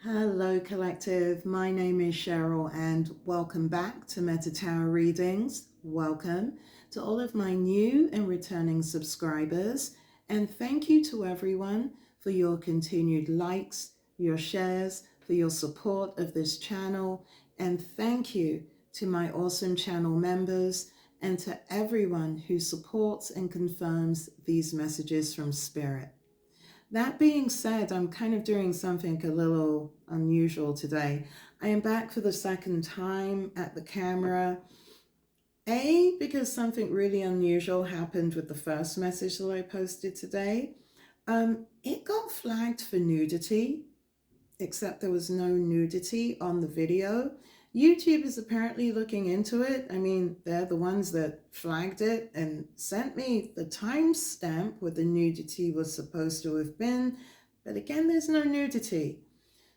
Hello Collective, my name is Cheryl and welcome back to Meta Tarot Readings. Welcome to all of my new and returning subscribers, and thank you to everyone for your continued likes, your shares, for your support of this channel, and thank you to my awesome channel members and to everyone who supports and confirms these messages from Spirit. That being said, I'm kind of doing something a little unusual today. I am back for the second time at the camera. Because something really unusual happened with the first message that I posted today. It got flagged for nudity, except there was no nudity on the video. YouTube is apparently looking into it. I mean, they're the ones that flagged it and sent me the timestamp where the nudity was supposed to have been. But again, there's no nudity.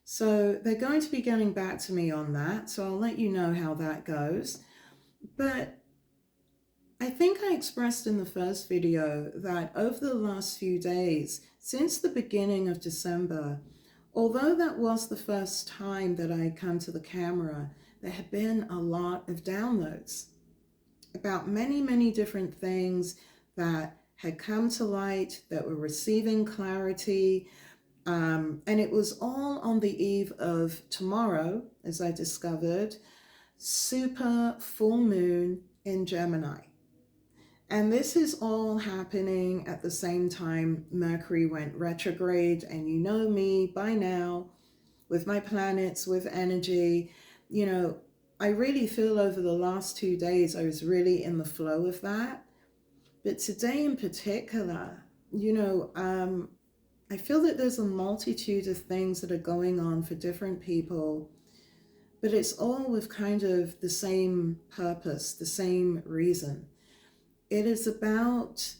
So they're going to be getting back to me on that. So I'll let you know how that goes. But I think I expressed in the first video that over the last few days, since the beginning of December, although that was the first time that I had come to the camera, there have been a lot of downloads about many, many different things that had come to light, that were receiving clarity. And it was all on the eve of tomorrow, as I discovered, super full moon in Gemini. And this is all happening at the same time Mercury went retrograde. And you know me by now, with my planets, with energy, I really feel over the last 2 days I was really in the flow of that. But today in particular, I feel that there's a multitude of things that are going on for different people, but it's all with kind of the same purpose, the same reason. It is about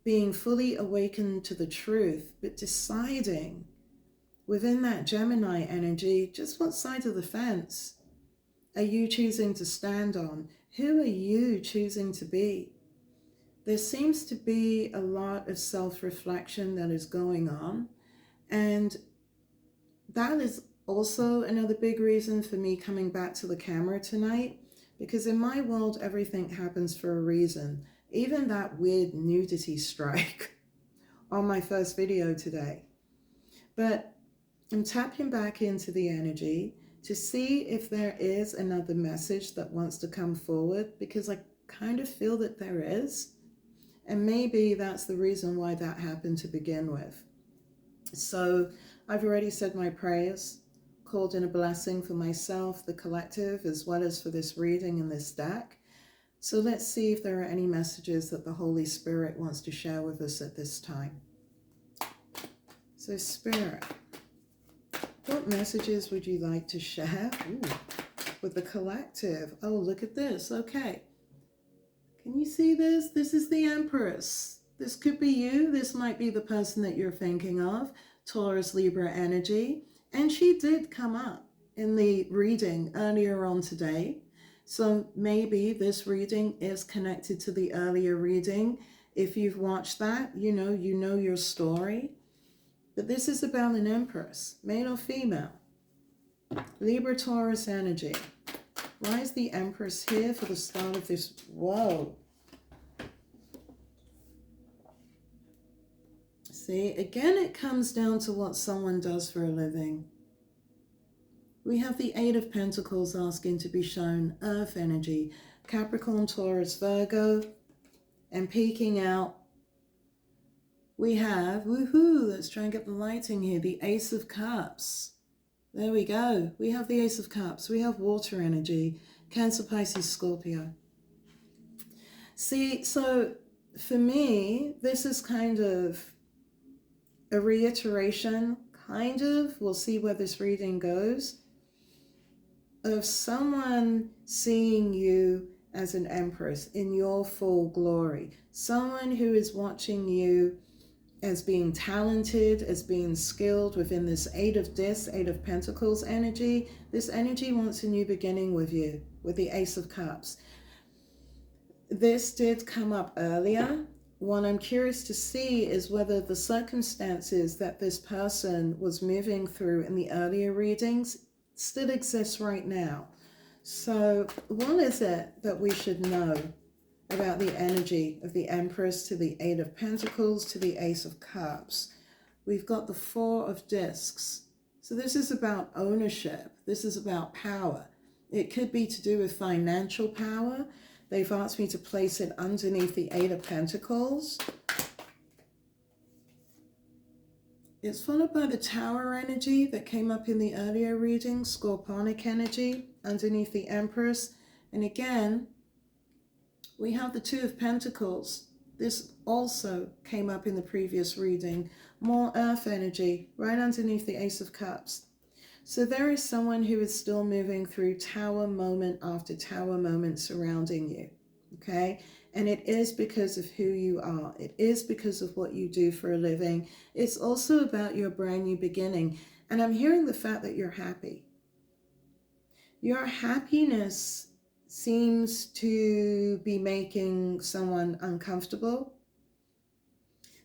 being fully awakened to the truth, but deciding within that Gemini energy, just what side of the fence are you choosing to stand on? Who are you choosing to be? There seems to be a lot of self-reflection that is going on. And that is also another big reason for me coming back to the camera tonight. Because in my world, everything happens for a reason. Even that weird nudity strike on my first video today. But I'm tapping back into the energy to see if there is another message that wants to come forward, because I kind of feel that there is. And maybe that's the reason why that happened to begin with. So I've already said my prayers, called in a blessing for myself, the collective, as well as for this reading and this deck. So let's see if there are any messages that the Holy Spirit wants to share with us at this time. So Spirit, what messages would you like to share with the collective? Oh, look at this. Okay. Can you see this? This is the Empress. This could be you. This might be the person that you're thinking of. Taurus, Libra energy. And she did come up in the reading earlier on today. So maybe this reading is connected to the earlier reading. If you've watched that, you know your story. But this is about an Empress, male or female. Libra, Taurus energy. Why is the Empress here for the start of this? Whoa. See, again, it comes down to what someone does for a living. We have the Eight of Pentacles asking to be shown Earth energy, Capricorn, Taurus, Virgo, and peeking out, we have, woohoo, let's try and get the lighting here, the Ace of Cups. There we go. We have the Ace of Cups. We have water energy, Cancer, Pisces, Scorpio. See, so for me, this is kind of a reiteration, kind of, we'll see where this reading goes, of someone seeing you as an Empress in your full glory. Someone who is watching you as being talented, as being skilled within this Eight of Discs, Eight of Pentacles energy. This energy wants a new beginning with you, with the Ace of Cups. This did come up earlier what I'm curious to see is whether the circumstances that this person was moving through in the earlier readings still exist right now. So what is it that we should know about the energy of the Empress to the Eight of Pentacles to the Ace of Cups? We've got the Four of Discs. So this is about ownership. This is about power. It could be to do with financial power. They've asked me to place it underneath the Eight of Pentacles. It's followed by the Tower energy that came up in the earlier reading, Scorpionic energy underneath the Empress. And again, we have the Two of Pentacles. This also came up in the previous reading. More Earth energy right underneath the Ace of Cups. So there is someone who is still moving through tower moment after tower moment surrounding you, okay? And it is because of who you are. It is because of what you do for a living. It's also about your brand new beginning. And I'm hearing the fact that you're happy. Your happiness seems to be making someone uncomfortable.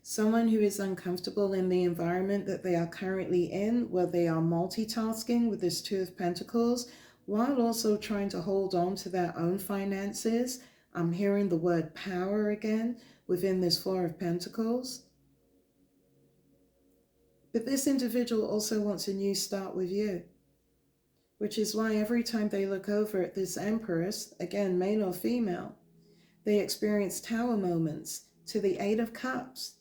Someone who is uncomfortable in the environment that they are currently in, where they are multitasking with this Two of Pentacles, while also trying to hold on to their own finances. I'm hearing the word power again within this Four of Pentacles. But this individual also wants a new start with you, which is why every time they look over at this Empress, again, male or female, they experience tower moments to the Eight of Cups.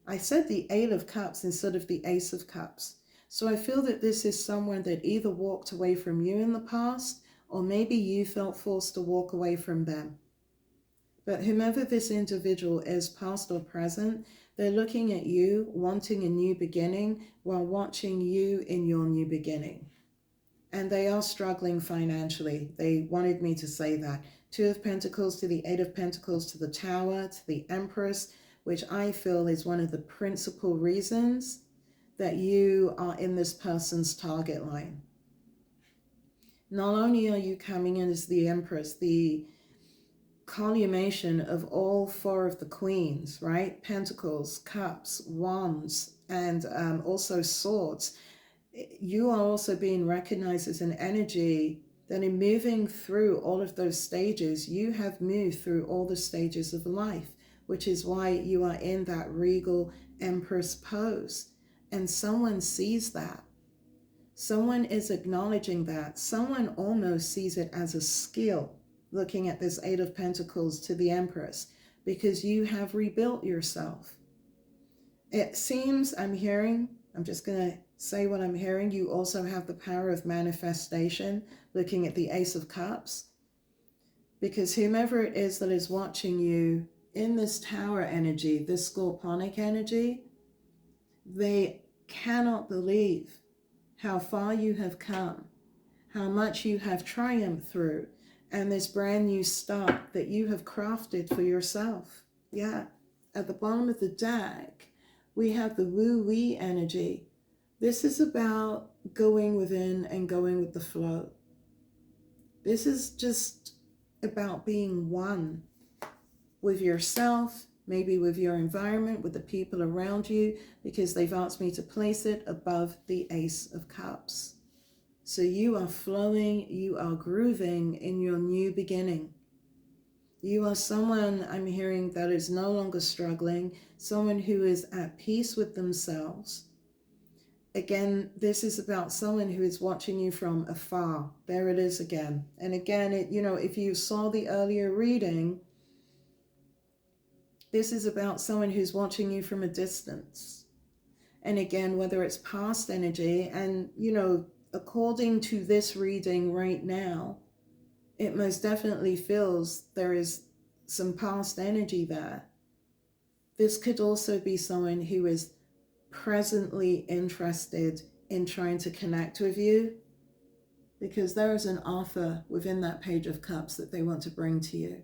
I said the Eight of Cups instead of the Ace of Cups. So I feel that this is someone that either walked away from you in the past, or maybe you felt forced to walk away from them. But whomever this individual is, past or present, they're looking at you, wanting a new beginning, while watching you in your new beginning. And they are struggling financially. They wanted me to say that. Two of Pentacles to the Eight of Pentacles to the Tower, to the Empress, which I feel is one of the principal reasons that you are in this person's target line. Not only are you coming in as the Empress, the culmination of all four of the queens, right? Pentacles, cups, wands, and also swords. You are also being recognized as an energy that in moving through all of those stages, you have moved through all the stages of life, which is why you are in that regal Empress pose. And someone sees that. Someone is acknowledging that. Someone almost sees it as a skill, looking at this Eight of Pentacles to the Empress, because you have rebuilt yourself. It seems, I'm just going to say what I'm hearing, you also have the power of manifestation, looking at the Ace of Cups, because whomever it is that is watching you in this Tower energy, this Scorpionic energy, they cannot believe how far you have come, how much you have triumphed through, and this brand new start that you have crafted for yourself. Yeah, at the bottom of the deck, we have the woo-wee energy. This is about going within and going with the flow. This is just about being one with yourself, maybe with your environment, with the people around you, because they've asked me to place it above the Ace of Cups. So you are flowing, you are grooving in your new beginning. You are someone, I'm hearing, that is no longer struggling, someone who is at peace with themselves. Again, this is about someone who is watching you from afar. There it is again. And again, if you saw the earlier reading, this is about someone who's watching you from a distance. And again, whether it's past energy, and, according to this reading right now, it most definitely feels there is some past energy there. This could also be someone who is presently interested in trying to connect with you, because there is an offer within that Page of Cups that they want to bring to you.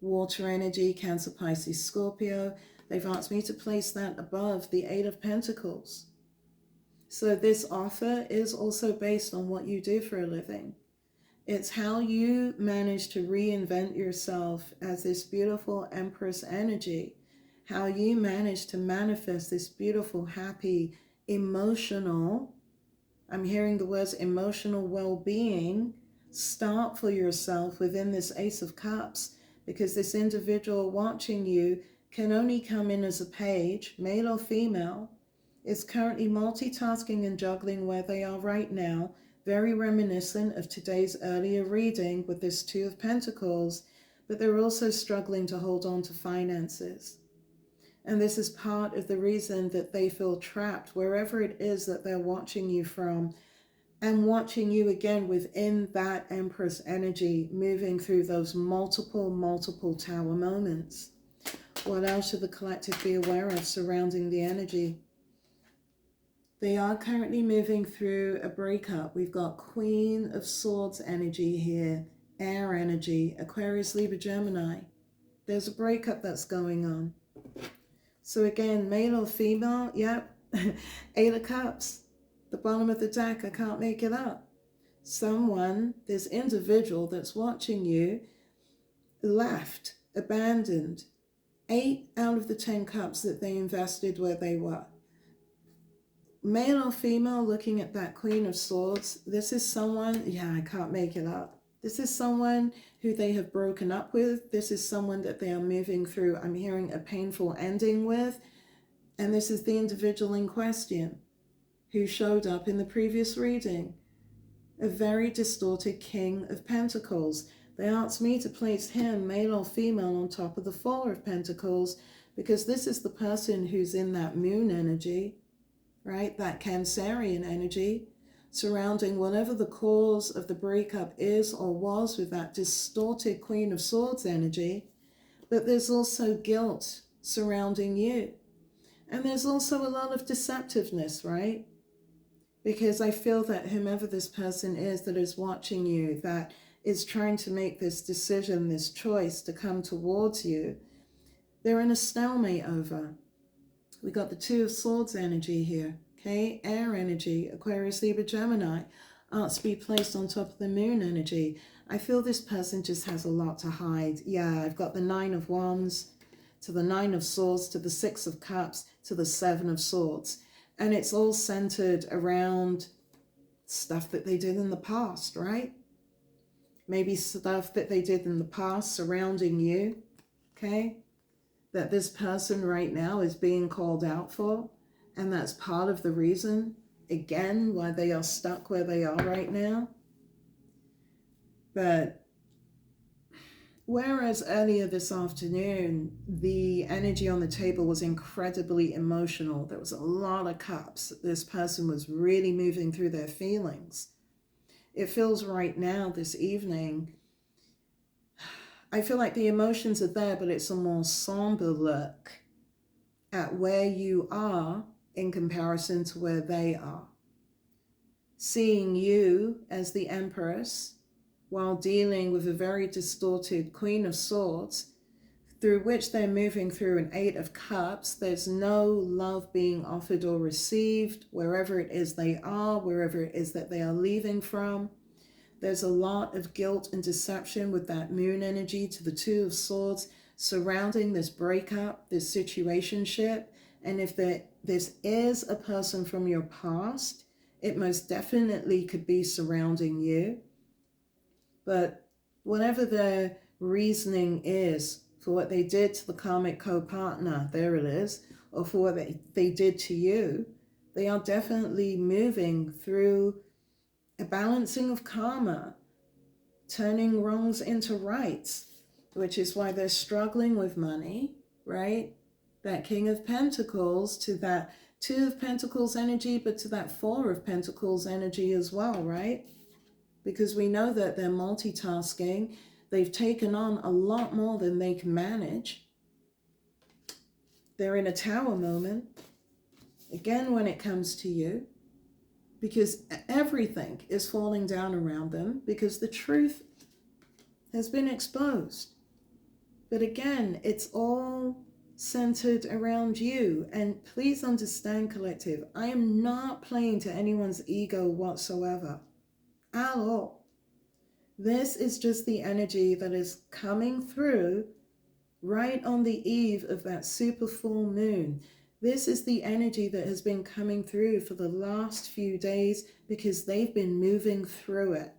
Water energy, Cancer, Pisces, Scorpio. They've asked me to place that above the Eight of Pentacles. So this offer is also based on what you do for a living. It's how you manage to reinvent yourself as this beautiful Empress energy. how you managed to manifest this beautiful, happy, emotional, I'm hearing the words emotional well-being, start for yourself within this Ace of Cups, because this individual watching you can only come in as a page, male or female, is currently multitasking and juggling where they are right now, very reminiscent of today's earlier reading with this Two of Pentacles, but they're also struggling to hold on to finances. And this is part of the reason that they feel trapped wherever it is that they're watching you from, and watching you again within that Empress energy, moving through those multiple Tower moments. What else should the collective be aware of surrounding the energy? They are currently moving through a breakup. We've got Queen of Swords energy here, air energy, Aquarius, Libra, Gemini. There's a breakup that's going on. So again, male or female, yep. Eight of Cups, the bottom of the deck, I can't make it up. Someone, this individual that's watching you, left, abandoned. 8 out of the 10 cups that they invested where they were. Male or female, looking at that Queen of Swords, this is someone, yeah, I can't make it up. This is someone who they have broken up with. This is someone that they are moving through, I'm hearing, a painful ending with. And this is the individual in question who showed up in the previous reading. A very distorted King of Pentacles. They asked me to place him, male or female, on top of the Four of Pentacles, because this is the person who's in that moon energy, right? That Cancerian energy, surrounding whatever the cause of the breakup is or was with that distorted Queen of Swords energy. But there's also guilt surrounding you. And there's also a lot of deceptiveness, right? Because I feel that whomever this person is that is watching you, that is trying to make this decision, this choice to come towards you, they're in a stalemate over. We got the Two of Swords energy here, okay? Air energy, Aquarius, Libra, Gemini, to be placed on top of the moon energy. I feel this person just has a lot to hide. Yeah, I've got the Nine of Wands to the Nine of Swords to the Six of Cups to the Seven of Swords. And it's all centered around stuff that they did in the past, right? Maybe stuff that they did in the past surrounding you, okay? That this person right now is being called out for. And that's part of the reason, again, why they are stuck where they are right now. But whereas earlier this afternoon, the energy on the table was incredibly emotional. There was a lot of cups. This person was really moving through their feelings. It feels right now, this evening, I feel like the emotions are there, but it's a more somber look at where you are in comparison to where they are. Seeing you as the Empress while dealing with a very distorted Queen of Swords, through which they're moving through an Eight of Cups. There's no love being offered or received wherever it is they are, wherever it is that they are leaving from. There's a lot of guilt and deception with that moon energy to the Two of Swords surrounding this breakup, this situationship. And if this is a person from your past, it most definitely could be surrounding you. But whatever their reasoning is for what they did to the karmic co-partner, there it is, or for what they did to you, they are definitely moving through a balancing of karma, turning wrongs into rights, which is why they're struggling with money, right? That King of Pentacles to that Two of Pentacles energy, but to that Four of Pentacles energy as well, right? Because we know that they're multitasking. They've taken on a lot more than they can manage. They're in a tower moment. Again, when it comes to you, because everything is falling down around them because the truth has been exposed. But again, it's all centered around you. And please understand, collective, I am not playing to anyone's ego whatsoever at all. This is just the energy that is coming through right on the eve of that super full moon. This is the energy that has been coming through for the last few days because they've been moving through it.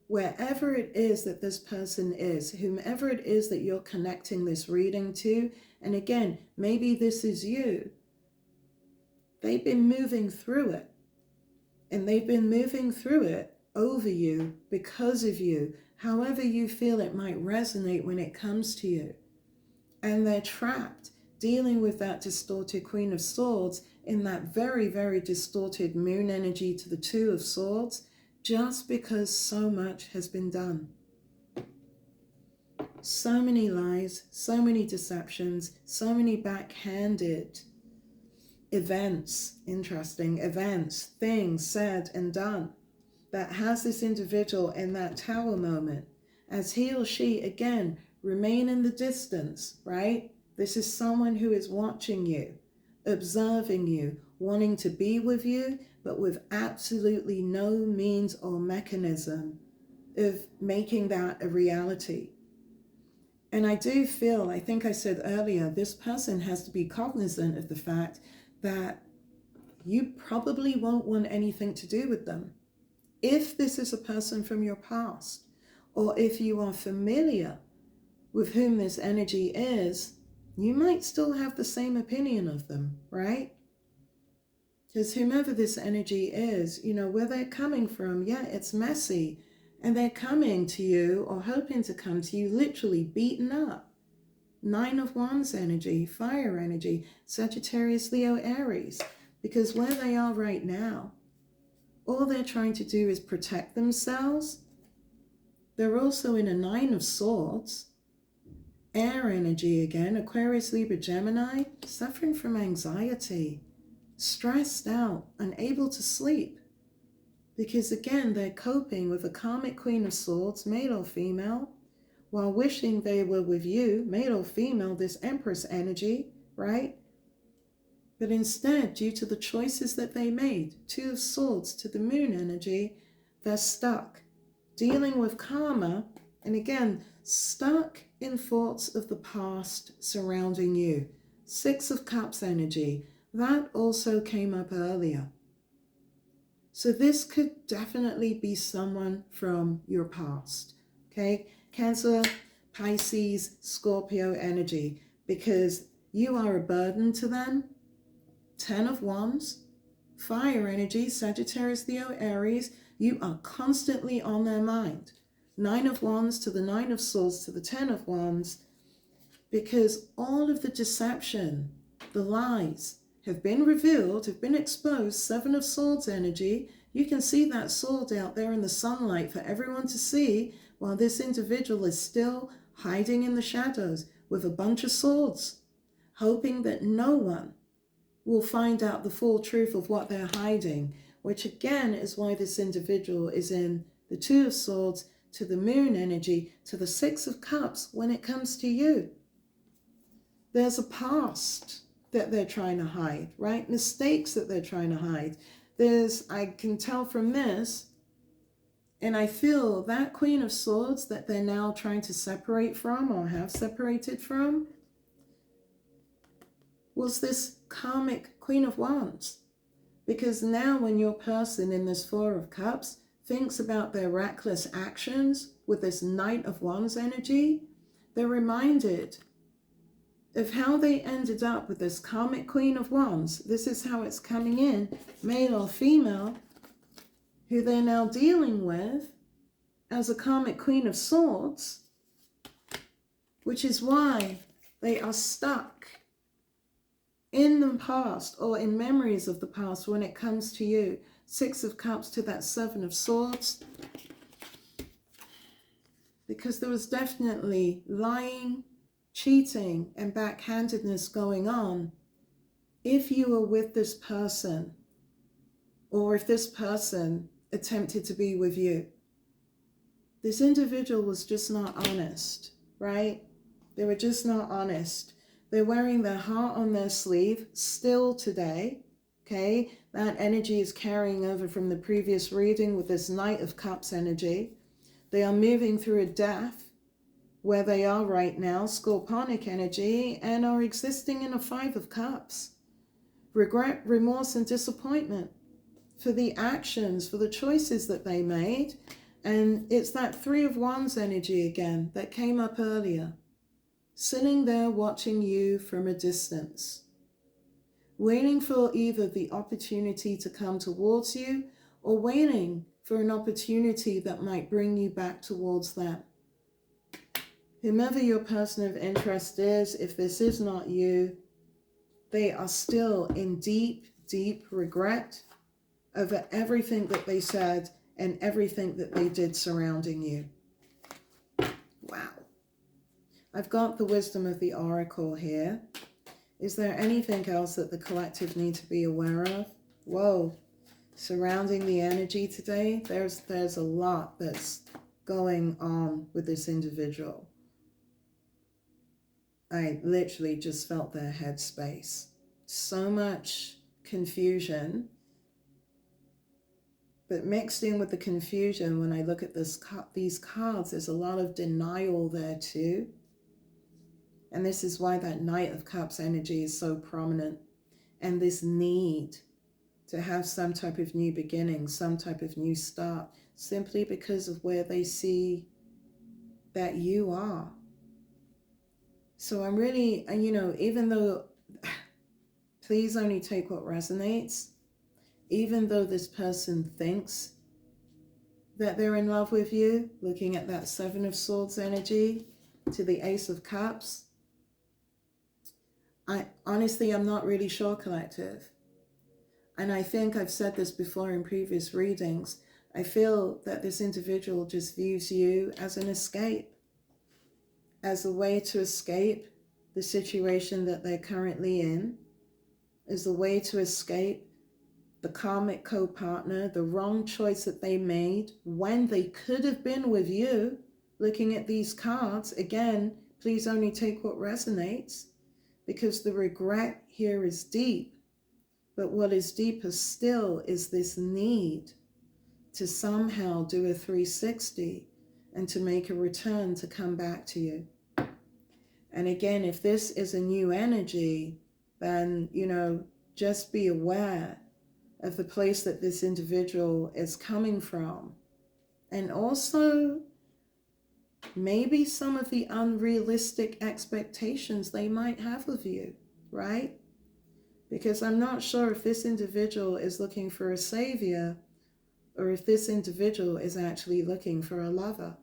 Wherever it is that this person is, whomever it is that you're connecting this reading to, and again, maybe this is you, they've been moving through it. And they've been moving through it over you, because of you, however you feel it might resonate when it comes to you. And they're trapped, dealing with that distorted Queen of Swords in that very, very distorted moon energy to the Two of Swords, just because so much has been done. So many lies, so many deceptions, so many backhanded events, interesting events, things said and done that has this individual in that tower moment as he or she, again, remain in the distance, right? This is someone who is watching you, observing you, wanting to be with you, but with absolutely no means or mechanism of making that a reality. And I do feel, I think I said earlier, this person has to be cognizant of the fact that you probably won't want anything to do with them. If this is a person from your past, or if you are familiar with whom this energy is, you might still have the same opinion of them, right? Because whomever this energy is, you know, where they're coming from, yeah, it's messy. And they're coming to you or hoping to come to you literally beaten up. 9 of Wands energy, fire energy, Sagittarius, Leo, Aries. Because where they are right now, all they're trying to do is protect themselves. They're also in a 9 of Swords, air energy again, Aquarius, Libra, Gemini, suffering from anxiety, stressed out, unable to sleep. Because again, they're coping with a karmic Queen of Swords, male or female, while wishing they were with you, male or female, this Empress energy, right? But instead, due to the choices that they made, 2 of Swords to the Moon energy, they're stuck, dealing with karma, and again, stuck in thoughts of the past surrounding you. 6 of Cups energy, that also came up earlier. So this could definitely be someone from your past, okay? Cancer, Pisces, Scorpio energy, because you are a burden to them. 10 of Wands, fire energy, Sagittarius, Leo, Aries, you are constantly on their mind. 9 of Wands to the 9 of Swords to the 10 of Wands, because all of the deception, the lies, have been revealed, have been exposed. 7 of Swords energy, you can see that sword out there in the sunlight for everyone to see, while this individual is still hiding in the shadows with a bunch of swords, hoping that no one will find out the full truth of what they're hiding, which again is why this individual is in the 2 of Swords to the Moon energy to the 6 of Cups when it comes to you. There's a past that they're trying to hide, right? Mistakes that they're trying to hide. I can tell from this, and I feel that Queen of Swords that they're now trying to separate from or have separated from was this karmic Queen of Wands. Because now when your person in this 4 of Cups thinks about their reckless actions with this Knight of Wands energy, they're reminded of how they ended up with this karmic Queen of Wands. This is how it's coming in, male or female, who they're now dealing with as a karmic Queen of Swords, which is why they are stuck in the past or in memories of the past when it comes to you. 6 of Cups to that 7 of Swords, because there was definitely lying, cheating, and backhandedness going on if you were with this person, or if this person attempted to be with you. This individual was just not honest, right? They were just not honest. They're wearing their heart on their sleeve still today, okay? That energy is carrying over from the previous reading with this Knight of Cups energy. They are moving through a death, where they are right now, scorpionic energy, and are existing in a Five of Cups. Regret, remorse, and disappointment for the actions, for the choices that they made. And it's that Three of Wands energy again that came up earlier. Sitting there watching you from a distance, waiting for either the opportunity to come towards you or waiting for an opportunity that might bring you back towards them. Whomever your person of interest is, if this is not you, they are still in deep, deep regret over everything that they said and everything that they did surrounding you. Wow. I've got the wisdom of the oracle here. Is there anything else that the collective need to be aware of? Whoa. Surrounding the energy today, there's a lot that's going on with this individual. I literally just felt their headspace. So much confusion. But mixed in with the confusion, when I look at these cards, there's a lot of denial there too. And this is why that Knight of Cups energy is so prominent. And this need to have some type of new beginning, some type of new start, simply because of where they see that you are. So I'm really, and even though, please only take what resonates, even though this person thinks that they're in love with you, looking at that Seven of Swords energy to the Ace of Cups, I'm not really sure, collective. And I think I've said this before in previous readings. I feel that this individual just views you as an escape, as a way to escape the situation that they're currently in, as a way to escape the karmic co-partner, the wrong choice that they made when they could have been with you. Looking at these cards, again, please only take what resonates, because the regret here is deep. But what is deeper still is this need to somehow do a 360 and to make a return to come back to you. And again, if this is a new energy, then, just be aware of the place that this individual is coming from. And also, maybe some of the unrealistic expectations they might have of you, right? Because I'm not sure if this individual is looking for a savior or if this individual is actually looking for a lover.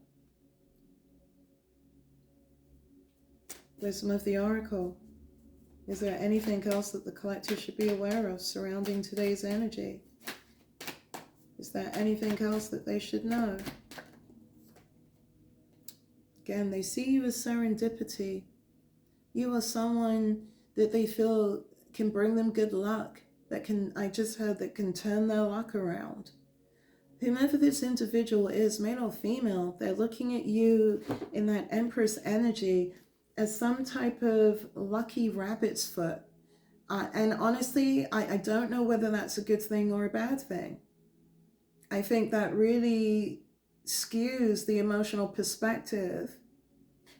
Wisdom of the Oracle. Is there anything else that the collective should be aware of surrounding today's energy? Is there anything else that they should know? Again, they see you as serendipity. You are someone that they feel can bring them good luck, that can turn their luck around. Whomever this individual is, male or female, they're looking at you in that Empress energy as some type of lucky rabbit's foot. And honestly, I don't know whether that's a good thing or a bad thing. I think that really skews the emotional perspective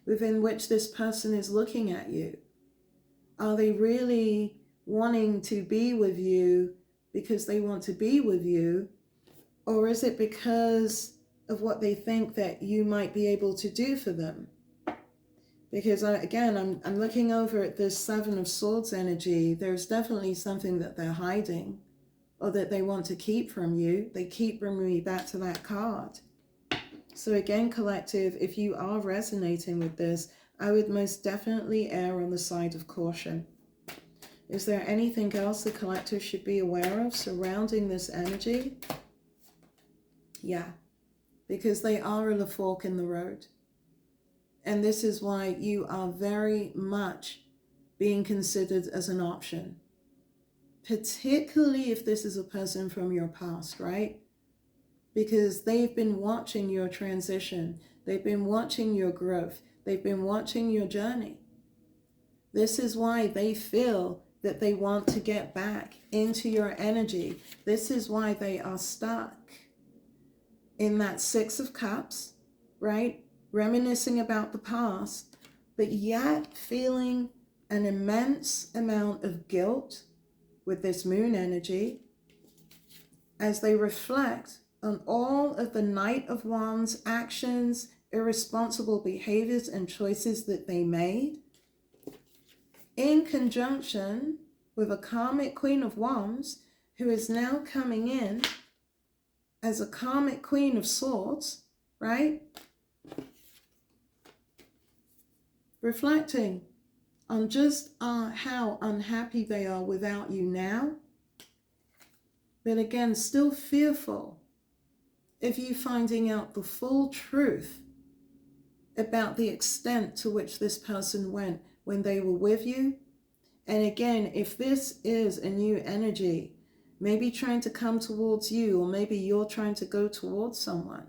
within which this person is looking at you. Are they really wanting to be with you because they want to be with you? Or is it because of what they think that you might be able to do for them? Because I'm looking over at this Seven of Swords energy. There's definitely something that they're hiding or that they want to keep from you. They keep bringing me back to that card. So again, collective, if you are resonating with this, I would most definitely err on the side of caution. Is there anything else the collective should be aware of surrounding this energy? Yeah, because they are at a fork in the road. And this is why you are very much being considered as an option. Particularly if this is a person from your past, right? Because they've been watching your transition. They've been watching your growth. They've been watching your journey. This is why they feel that they want to get back into your energy. This is why they are stuck in that Six of Cups, right? reminiscing about the past, but yet feeling an immense amount of guilt with this moon energy as they reflect on all of the Knight of Wands actions, irresponsible behaviors and choices that they made, in conjunction with a karmic Queen of Wands who is now coming in as a karmic Queen of Swords, right? Reflecting on just how unhappy they are without you now, but again, still fearful of you finding out the full truth about the extent to which this person went when they were with you. And again, if this is a new energy, maybe trying to come towards you, or maybe you're trying to go towards someone,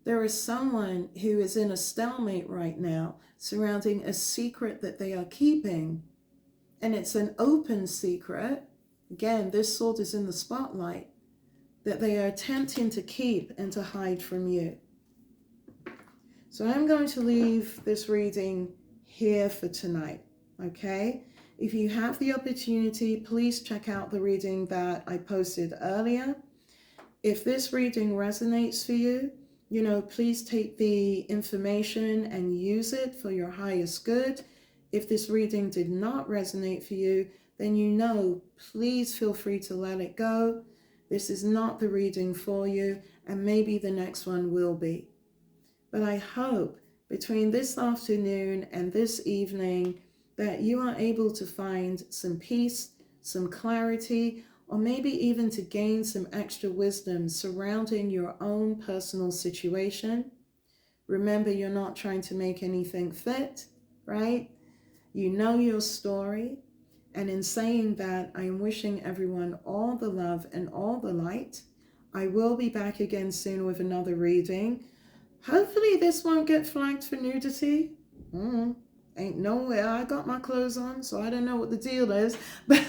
there is someone who is in a stalemate right now surrounding a secret that they are keeping. And it's an open secret. Again, this sword is in the spotlight, that they are attempting to keep and to hide from you. So I'm going to leave this reading here for tonight, okay? If you have the opportunity, please check out the reading that I posted earlier. If this reading resonates for you, please take the information and use it for your highest good. If this reading did not resonate for you, then please feel free to let it go. This is not the reading for you, and maybe the next one will be. But I hope between this afternoon and this evening that you are able to find some peace, some clarity, or maybe even to gain some extra wisdom surrounding your own personal situation. Remember, you're not trying to make anything fit, right? You know your story. And in saying that, I am wishing everyone all the love and all the light. I will be back again soon with another reading. Hopefully this won't get flagged for nudity. Ain't nowhere. I got my clothes on, so I don't know what the deal is. But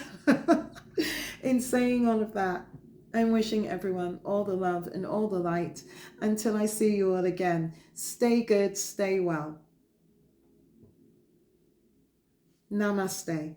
in saying all of that, I'm wishing everyone all the love and all the light. Until I see you all again, stay good, stay well. Namaste.